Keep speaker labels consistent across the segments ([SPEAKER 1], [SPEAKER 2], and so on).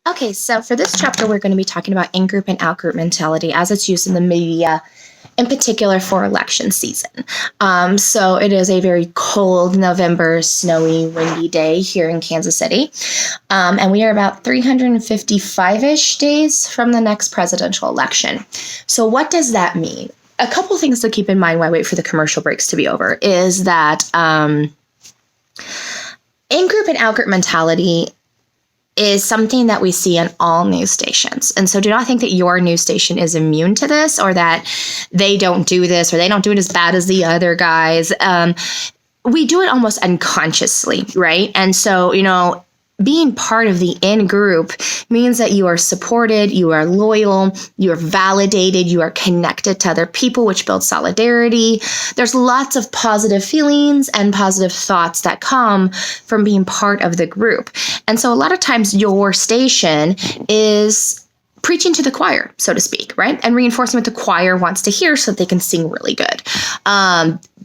[SPEAKER 1] Okay, so for this chapter, we're going to be talking about in-group and out-group mentality as it's used in the media, in particular for election season. So it is a very cold November, snowy, windy day here in Kansas City. And we are about 355-ish days from the next presidential election. So what does that mean? A couple things to keep in mind while I wait for the commercial breaks to be over is that in-group and out-group mentality is something that we see on all news stations. And so do not think that your news station is immune to this or that they don't do this or they don't do it as bad as the other guys. We do it almost unconsciously, right? And so, being part of the in-group means that you are supported, you are loyal, you are validated, you are connected to other people, which builds solidarity. There's lots of positive feelings and positive thoughts that come from being part of the group. And so a lot of times your station is preaching to the choir, so to speak, right? And reinforcing what the choir wants to hear so that they can sing really good.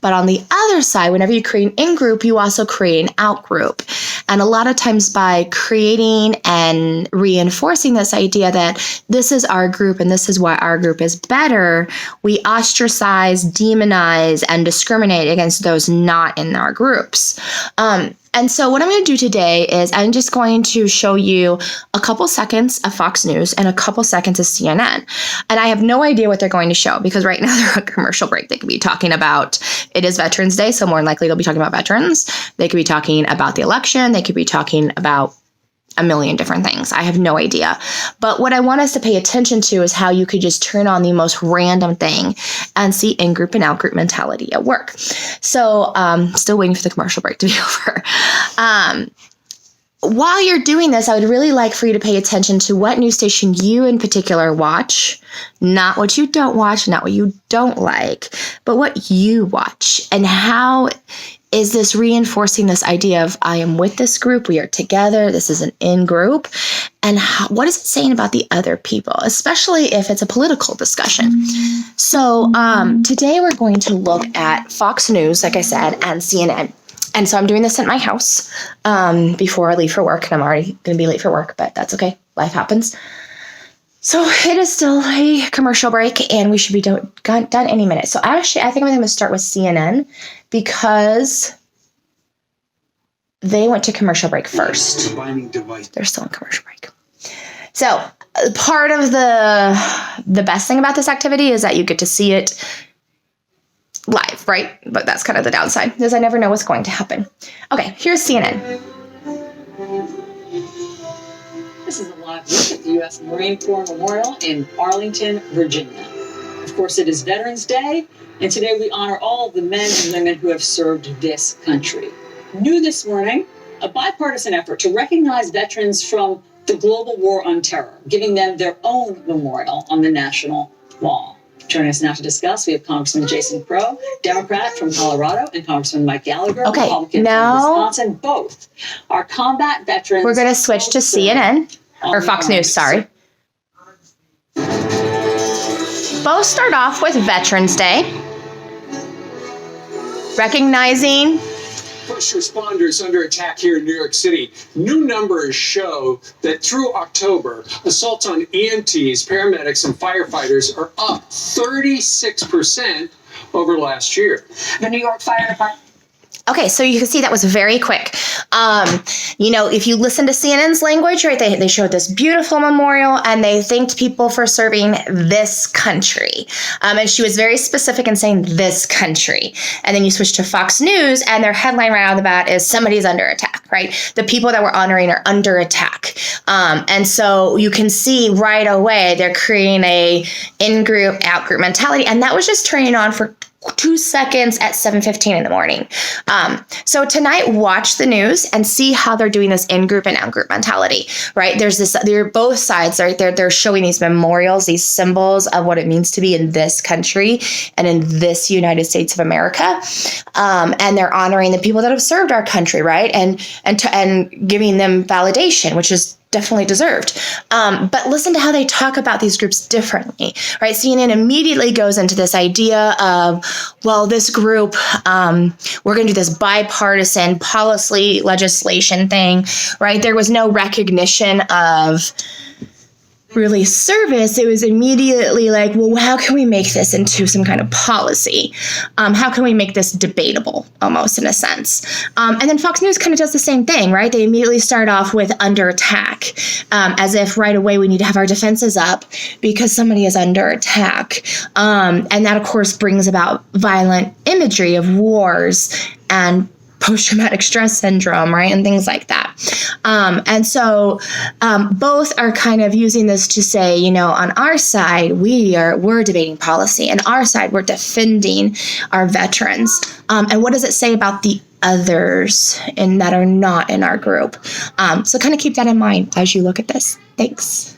[SPEAKER 1] But on the other side, whenever you create an in-group, you also create an out-group. And a lot of times by creating and reinforcing this idea that this is our group and this is why our group is better, we ostracize, demonize, and discriminate against those not in our groups. And so what I'm going to do today is I'm just going to show you a couple seconds of Fox News and a couple seconds of CNN. And I have no idea what they're going to show because right now they're on commercial break. They could be talking about, it is Veterans Day, so more than likely they'll be talking about veterans. They could be talking about the election. They could be talking about a million different things. I have no idea. But what I want us to pay attention to is how you could just turn on the most random thing and see in-group and out-group mentality at work. So still waiting for the commercial break to be over. While you're doing this, I would really like for you to pay attention to what news station you in particular watch, not what you don't watch, not what you don't like, but what you watch and how is this reinforcing this idea of I am with this group, we are together, this is an in-group, and what is it saying about the other people, especially if it's a political discussion. So today we're going to look at Fox News, like I said, and CNN. And so I'm doing this at my house before I leave for work, and I'm already going to be late for work, but that's okay, life happens. So it is still a commercial break, and we should be done any minute. So I think I'm going to start with CNN because they went to commercial break first. They're still in commercial break. So part of the best thing about this activity is that you get to see it live, right? But that's kind of the downside because I never know what's going to happen. Okay, here's CNN.
[SPEAKER 2] This is a live look at the U.S. Marine Corps Memorial in Arlington, Virginia. Of course, it is Veterans Day, and today we honor all the men and women who have served this country. New this morning, a bipartisan effort to recognize veterans from the global war on terror, giving them their own memorial on the national wall. Joining us now to discuss, we have Congressman Jason Crow, Democrat from Colorado, and Congressman Mike Gallagher, Republican from Wisconsin. Both are combat veterans.
[SPEAKER 1] We're going to switch to CNN, or Fox News, sorry. Both start off with Veterans Day, recognizing
[SPEAKER 3] first responders under attack here in New York City. New numbers show that through October, assaults on EMTs, paramedics, and firefighters are up 36% over last year.
[SPEAKER 2] The New York Fire Department.
[SPEAKER 1] Okay, so you can see that was very quick. If you listen to CNN's language, right, they showed this beautiful memorial and they thanked people for serving this country. And she was very specific in saying this country. And then you switch to Fox News and their headline right out of the bat is somebody's under attack, right? The people that we're honoring are under attack. And so you can see right away they're creating a in-group, out-group mentality. And that was just turning on for 2 seconds at 7:15 in the morning. So tonight, watch the news and see how they're doing this in-group and out-group mentality, right? They're both sides, right? They're showing these memorials, these symbols of what it means to be in this country and in this United States of America. And they're honoring the people that have served our country, right? And giving them validation, which is definitely deserved. But listen to how they talk about these groups differently, right? CNN immediately goes into this idea of, well, this group, we're going to do this bipartisan policy legislation thing, right? There was no recognition of really service. It was immediately like, well, how can we make this into some kind of policy? How can we make this debatable, almost in a sense? And then Fox News kind of does the same thing, right? They immediately start off with under attack, as if right away we need to have our defenses up because somebody is under attack. And that, of course, brings about violent imagery of wars and post-traumatic stress syndrome, right? And things like that. And so both are kind of using this to say, you know, on our side, we're debating policy. And our side, we're defending our veterans. And what does it say about the others that are not in our group? So kind of keep that in mind as you look at this. Thanks.